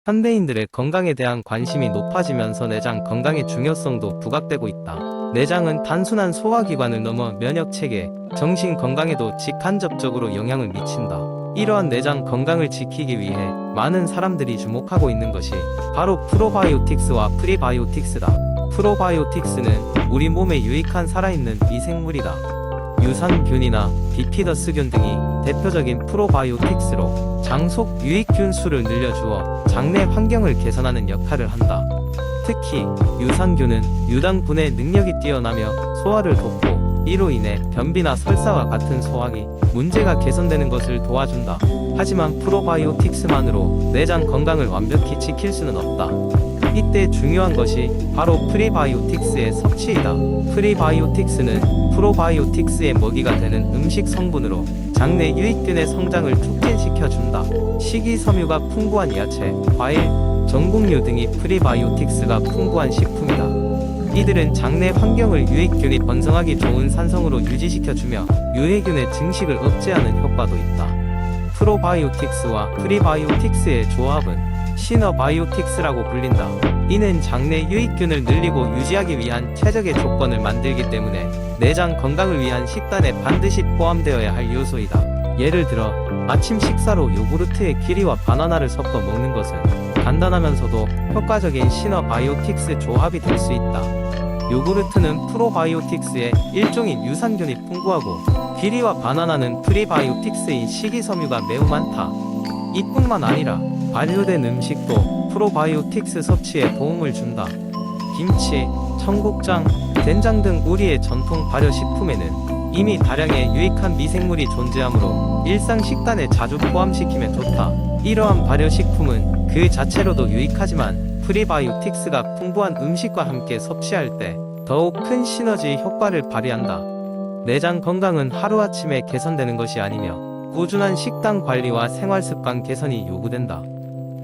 현대인들의 건강에 대한 관심이 높아지면서 내장 건강의 중요성도 부각되고 있다. 내장은 단순한 소화기관을 넘어 면역체계, 정신 건강에도 직간접적으로 영향을 미친다. 이러한 내장 건강을 지키기 위해 많은 사람들이 주목하고 있는 것이 바로 프로바이오틱스와 프리바이오틱스다. 프로바이오틱스는 우리 몸에 유익한 살아있는 미생물이다. 유산균이나 비피더스균 등이 대표적인 프로바이오틱스로 장속 유익균 수를 늘려주어 장내 환경을 개선하는 역할을 한다. 특히 유산균은 유당 분해 능력이 뛰어나며 소화를 돕고 이로 인해 변비나 설사와 같은 소화기 문제가 개선되는 것을 도와준다. 하지만 프로바이오틱스만으로 내장 건강을 완벽히 지킬 수는 없다. 이때 중요한 것이 바로 프리바이오틱스의 섭취이다. 프리바이오틱스는 프로바이오틱스의 먹이가 되는 음식 성분으로 장내 유익균의 성장을 촉진시켜준다. 식이섬유가 풍부한 야채, 과일, 전곡류 등이 프리바이오틱스가 풍부한 식품이다. 이들은 장내 환경을 유익균이 번성하기 좋은 산성으로 유지시켜주며 유해균의 증식을 억제하는 효과도 있다. 프로바이오틱스와 프리바이오틱스의 조합은 시너바이오틱스라고 불린다. 이는 장내 유익균을 늘리고 유지하기 위한 최적의 조건을 만들기 때문에 내장 건강을 위한 식단에 반드시 포함되어야 할 요소이다. 예를 들어 아침 식사로 요구르트에 키위와 바나나를 섞어 먹는 것은 간단하면서도 효과적인 시너바이오틱스 조합이 될 수 있다. 요구르트는 프로바이오틱스의 일종인 유산균이 풍부하고 키위와 바나나는 프리바이오틱스인 식이섬유가 매우 많다. 이뿐만 아니라 발효된 음식도 프로바이오틱스 섭취에 도움을 준다. 김치, 청국장, 된장 등 우리의 전통 발효식품에는 이미 다량의 유익한 미생물이 존재하므로 일상 식단에 자주 포함시키면 좋다. 이러한 발효식품은 그 자체로도 유익하지만 프리바이오틱스가 풍부한 음식과 함께 섭취할 때 더욱 큰 시너지 효과를 발휘한다. 내장 건강은 하루아침에 개선되는 것이 아니며 꾸준한 식단 관리와 생활습관 개선이 요구된다.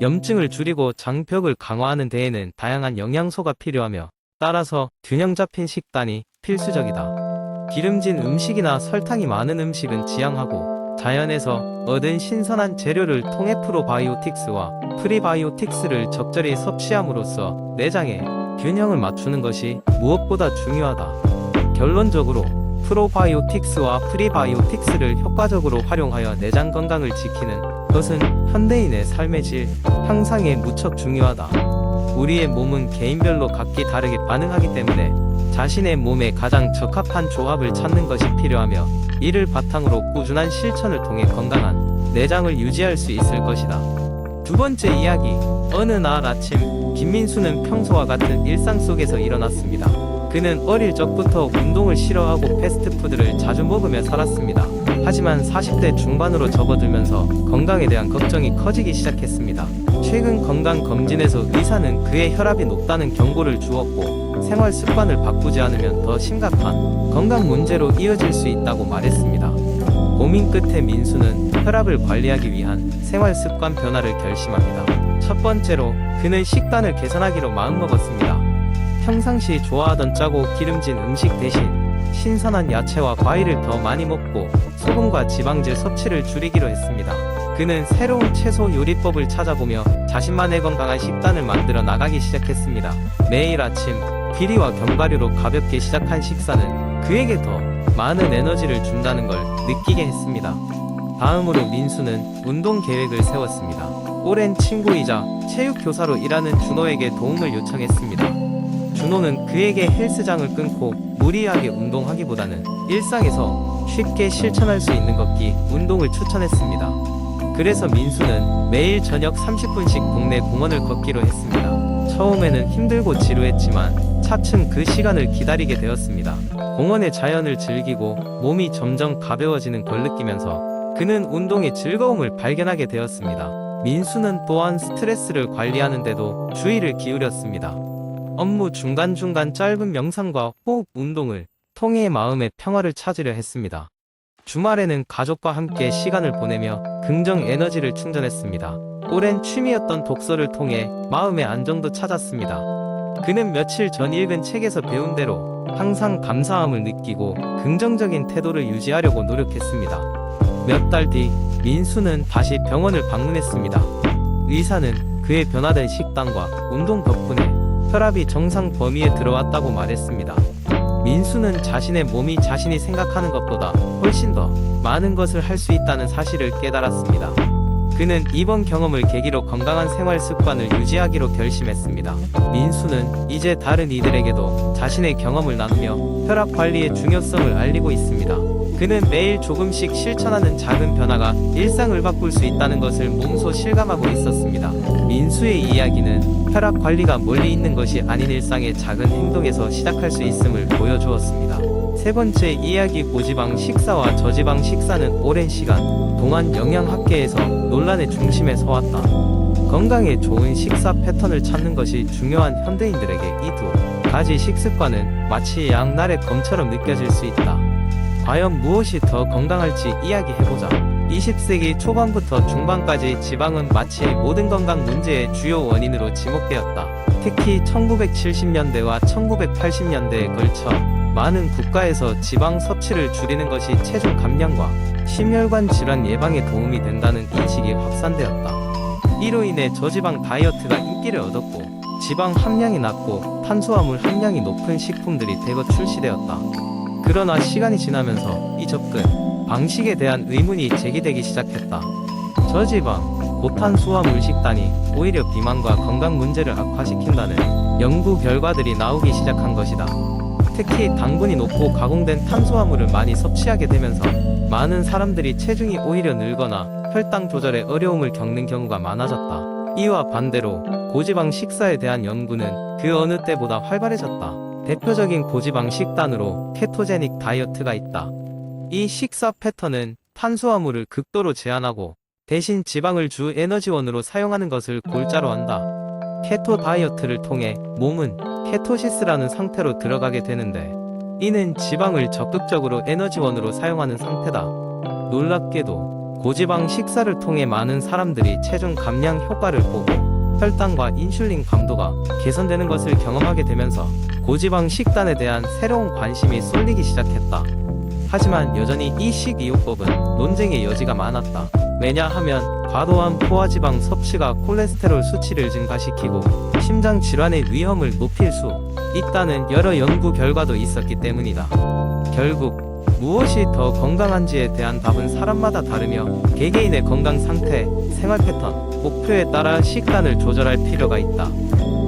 염증을 줄이고 장벽을 강화하는 데에는 다양한 영양소가 필요하며 따라서 균형 잡힌 식단이 필수적이다. 기름진 음식이나 설탕이 많은 음식은 지양하고 자연에서 얻은 신선한 재료를 통해 프로바이오틱스와 프리바이오틱스를 적절히 섭취함으로써 내장에 균형을 맞추는 것이 무엇보다 중요하다. 결론적으로 프로바이오틱스와 프리바이오틱스를 효과적으로 활용하여 내장 건강을 지키는 것은 현대인의 삶의 질 향상에 무척 중요하다. 우리의 몸은 개인별로 각기 다르게 반응하기 때문에 자신의 몸에 가장 적합한 조합을 찾는 것이 필요하며 이를 바탕으로 꾸준한 실천을 통해 건강한 내장을 유지할 수 있을 것이다. 두 번째 이야기. 어느 날 아침, 김민수는 평소와 같은 일상 속에서 일어났습니다. 그는 어릴 적부터 운동을 싫어하고 패스트푸드를 자주 먹으며 살았습니다. 하지만 40대 중반으로 접어들면서 건강에 대한 걱정이 커지기 시작했습니다. 최근 건강검진에서 의사는 그의 혈압이 높다는 경고를 주었고 생활 습관을 바꾸지 않으면 더 심각한 건강 문제로 이어질 수 있다고 말했습니다. 고민 끝에 민수는 혈압을 관리하기 위한 생활 습관 변화를 결심합니다. 첫 번째로 그는 식단을 개선하기로 마음먹었습니다. 평상시 좋아하던 짜고 기름진 음식 대신 신선한 야채와 과일을 더 많이 먹고 소금과 지방질 섭취를 줄이기로 했습니다. 그는 새로운 채소 요리법을 찾아보며 자신만의 건강한 식단을 만들어 나가기 시작했습니다. 매일 아침 귀리와 견과류로 가볍게 시작한 식사는 그에게 더 많은 에너지를 준다는 걸 느끼게 했습니다. 다음으로 민수는 운동 계획을 세웠습니다. 오랜 친구이자 체육교사로 일하는 준호에게 도움을 요청했습니다. 준호는 그에게 헬스장을 끊고 무리하게 운동하기보다는 일상에서 쉽게 실천할 수 있는 걷기, 운동을 추천했습니다. 그래서 민수는 매일 저녁 30분씩 동네 공원을 걷기로 했습니다. 처음에는 힘들고 지루했지만 차츰 그 시간을 기다리게 되었습니다. 공원의 자연을 즐기고 몸이 점점 가벼워지는 걸 느끼면서 그는 운동의 즐거움을 발견하게 되었습니다. 민수는 또한 스트레스를 관리하는데도 주의를 기울였습니다. 업무 중간중간 짧은 명상과 호흡 운동을 통해 마음의 평화를 찾으려 했습니다. 주말에는 가족과 함께 시간을 보내며 긍정 에너지를 충전했습니다. 오랜 취미였던 독서를 통해 마음의 안정도 찾았습니다. 그는 며칠 전 읽은 책에서 배운 대로 항상 감사함을 느끼고 긍정적인 태도를 유지하려고 노력했습니다. 몇 달 뒤 민수는 다시 병원을 방문했습니다. 의사는 그의 변화된 식단과 운동 덕분에 혈압이 정상 범위에 들어왔다고 말했습니다. 민수는 자신의 몸이 자신이 생각하는 것보다 훨씬 더 많은 것을 할 수 있다는 사실을 깨달았습니다. 그는 이번 경험을 계기로 건강한 생활 습관을 유지하기로 결심했습니다. 민수는 이제 다른 이들에게도 자신의 경험을 나누며 혈압 관리의 중요성을 알리고 있습니다. 그는 매일 조금씩 실천하는 작은 변화가 일상을 바꿀 수 있다는 것을 몸소 실감하고 있었습니다. 민수의 이야기는 혈압 관리가 멀리 있는 것이 아닌 일상의 작은 행동에서 시작할 수 있음을 보여주었습니다. 세 번째 이야기, 고지방 식사와 저지방 식사는 오랜 시간 동안 영양학계에서 논란의 중심에 서왔다. 건강에 좋은 식사 패턴을 찾는 것이 중요한 현대인들에게 이 두 가지 식습관은 마치 양날의 검처럼 느껴질 수 있다. 과연 무엇이 더 건강할지 이야기해보자. 20세기 초반부터 중반까지 지방은 마치 모든 건강 문제의 주요 원인으로 지목되었다. 특히 1970년대와 1980년대에 걸쳐 많은 국가에서 지방 섭취를 줄이는 것이 체중 감량과 심혈관 질환 예방에 도움이 된다는 인식이 확산되었다. 이로 인해 저지방 다이어트가 인기를 얻었고 지방 함량이 낮고 탄수화물 함량이 높은 식품들이 대거 출시되었다. 그러나 시간이 지나면서 이 접근 방식에 대한 의문이 제기되기 시작했다. 저지방, 고탄수화물 식단이 오히려 비만과 건강 문제를 악화시킨다는 연구 결과들이 나오기 시작한 것이다. 특히 당분이 높고 가공된 탄수화물을 많이 섭취하게 되면서 많은 사람들이 체중이 오히려 늘거나 혈당 조절에 어려움을 겪는 경우가 많아졌다. 이와 반대로 고지방 식사에 대한 연구는 그 어느 때보다 활발해졌다. 대표적인 고지방 식단으로 케토제닉 다이어트가 있다. 이 식사 패턴은 탄수화물을 극도로 제한하고 대신 지방을 주 에너지원으로 사용하는 것을 골자로 한다. 케토 다이어트를 통해 몸은 케토시스라는 상태로 들어가게 되는데 이는 지방을 적극적으로 에너지원으로 사용하는 상태다. 놀랍게도 고지방 식사를 통해 많은 사람들이 체중 감량 효과를 보고 혈당과 인슐린 강도가 개선되는 것을 경험하게 되면서 고지방 식단에 대한 새로운 관심이 쏠리기 시작했다. 하지만 여전히 이 식이요법은 논쟁의 여지가 많았다. 왜냐하면 과도한 포화지방 섭취가 콜레스테롤 수치를 증가시키고 심장 질환의 위험을 높일 수 있다는 여러 연구 결과도 있었기 때문이다. 결국 무엇이 더 건강한지에 대한 답은 사람마다 다르며 개개인의 건강 상태, 생활 패턴, 목표에 따라 식단을 조절할 필요가 있다.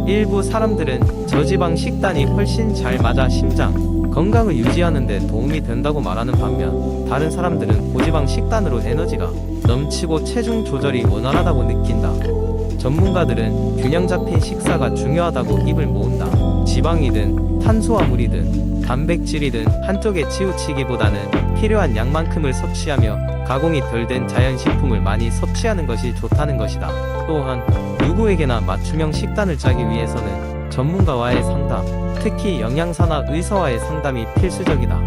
일부 사람들은 저지방 식단이 훨씬 잘 맞아 심장 건강을 유지하는 데 도움이 된다고 말하는 반면 다른 사람들은 고지방 식단으로 에너지가 넘치고 체중 조절이 원활하다고 느낀다. 전문가들은 균형 잡힌 식사가 중요하다고 입을 모은다. 지방이든 탄수화물이든 단백질이든 한쪽에 치우치기보다는 필요한 양만큼을 섭취하며 가공이 덜 된 자연식품을 많이 섭취하는 것이 좋다는 것이다. 또한 누구에게나 맞춤형 식단을 짜기 위해서는 전문가와의 상담, 특히 영양사나 의사와의 상담이 필수적이다.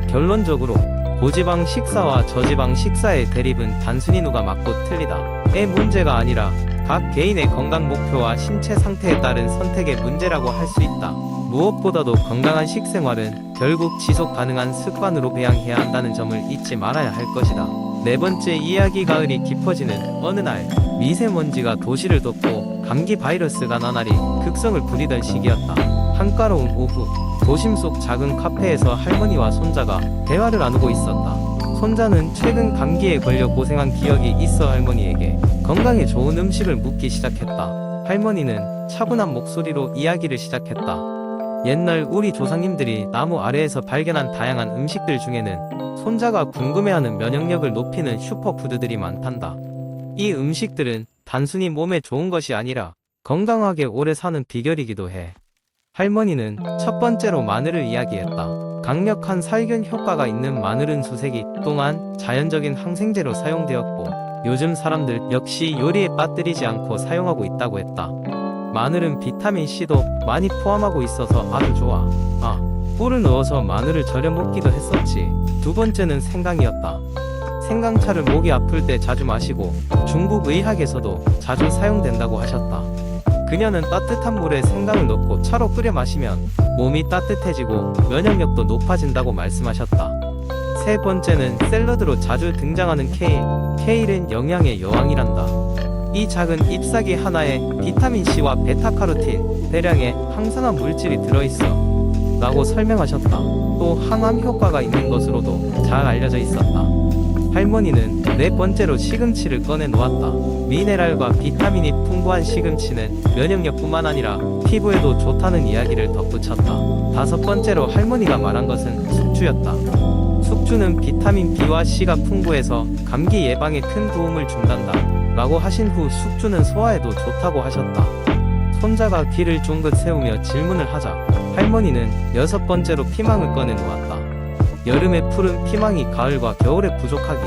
결론적으로 고지방 식사와 저지방 식사의 대립은 단순히 누가 맞고 틀리다의 문제가 아니라 각 개인의 건강 목표와 신체 상태에 따른 선택의 문제라고 할 수 있다. 무엇보다도 건강한 식생활은 결국 지속 가능한 습관으로 배양해야 한다는 점을 잊지 말아야 할 것이다. 네 번째 이야기, 가을이 깊어지는 어느 날 미세먼지가 도시를 덮고 감기 바이러스가 나날이 극성을 부리던 시기였다. 한가로운 오후 도심 속 작은 카페에서 할머니와 손자가 대화를 나누고 있었다. 손자는 최근 감기에 걸려 고생한 기억이 있어 할머니에게 건강에 좋은 음식을 묻기 시작했다. 할머니는 차분한 목소리로 이야기를 시작했다. 옛날 우리 조상님들이 나무 아래에서 발견한 다양한 음식들 중에는 손자가 궁금해하는 면역력을 높이는 슈퍼푸드들이 많단다. 이 음식들은 단순히 몸에 좋은 것이 아니라 건강하게 오래 사는 비결이기도 해. 할머니는 첫 번째로 마늘을 이야기했다. 강력한 살균 효과가 있는 마늘은 수세기 동안 자연적인 항생제로 사용되었고 요즘 사람들 역시 요리에 빠뜨리지 않고 사용하고 있다고 했다. 마늘은 비타민C도 많이 포함하고 있어서 아주 좋아. 꿀을 넣어서 마늘을 절여 먹기도 했었지. 두 번째는 생강이었다. 생강차를 목이 아플 때 자주 마시고 중국 의학에서도 자주 사용된다고 하셨다. 그녀는 따뜻한 물에 생강을 넣고 차로 끓여 마시면 몸이 따뜻해지고 면역력도 높아진다고 말씀하셨다. 세 번째는 샐러드로 자주 등장하는 케일. 케일은 영양의 여왕이란다. 이 작은 잎사귀 하나에 비타민C와 베타카로틴 대량의 항산화 물질이 들어있어 라고 설명하셨다. 또 항암 효과가 있는 것으로도 잘 알려져 있었다. 할머니는 네 번째로 시금치를 꺼내 놓았다. 미네랄과 비타민이 풍부한 시금치는 면역력뿐만 아니라 피부에도 좋다는 이야기를 덧붙였다. 다섯 번째로 할머니가 말한 것은 숙주였다. 숙주는 비타민 B와 C가 풍부해서 감기 예방에 큰 도움을 준단다 라고 하신 후 숙주는 소화에도 좋다고 하셨다. 손자가 귀를 쫑긋 세우며 질문을 하자 할머니는 여섯 번째로 피망을 꺼내 놓았다. 여름에 푸른 피망이 가을과 겨울에 부족하기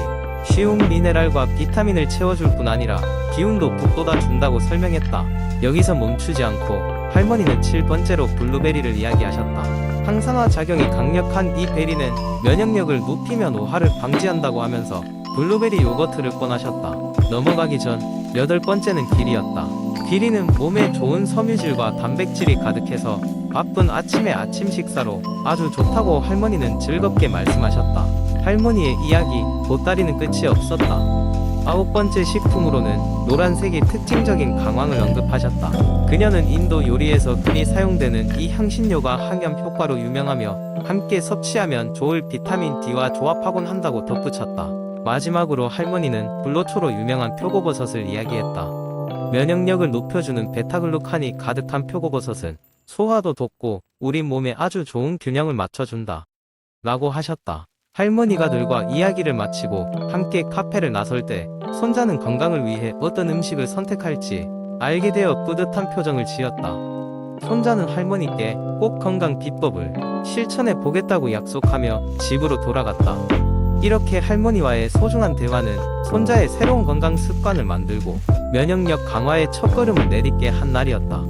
쉬운 미네랄과 비타민을 채워줄 뿐 아니라 기운도 북돋아 준다고 설명했다. 여기서 멈추지 않고 할머니는 7번째로 블루베리를 이야기하셨다. 항산화 작용이 강력한 이 베리는 면역력을 높이며 노화를 방지한다고 하면서 블루베리 요거트를 권하셨다. 넘어가기 전 8번째는 길이였다. 길이는 몸에 좋은 섬유질과 단백질이 가득해서 바쁜 아침의 아침 식사로 아주 좋다고 할머니는 즐겁게 말씀하셨다. 할머니의 이야기 보따리는 끝이 없었다. 9번째 식품으로는 노란색이 특징적인 강황을 언급하셨다. 그녀는 인도 요리에서 흔히 사용되는 이 향신료가 항염 효과로 유명하며 함께 섭취하면 좋을 비타민 D와 조합하곤 한다고 덧붙였다. 마지막으로 할머니는 불로초로 유명한 표고버섯을 이야기했다. 면역력을 높여주는 베타글루칸이 가득한 표고버섯은 소화도 돕고 우리 몸에 아주 좋은 균형을 맞춰준다 라고 하셨다. 할머니가 들과 이야기를 마치고 함께 카페를 나설 때 손자는 건강을 위해 어떤 음식을 선택할지 알게 되어 뿌듯한 표정을 지었다. 손자는 할머니께 꼭 건강 비법을 실천해 보겠다고 약속하며 집으로 돌아갔다. 이렇게 할머니와의 소중한 대화는 손자의 새로운 건강 습관을 만들고 면역력 강화의 첫걸음을 내딛게 한 날이었다.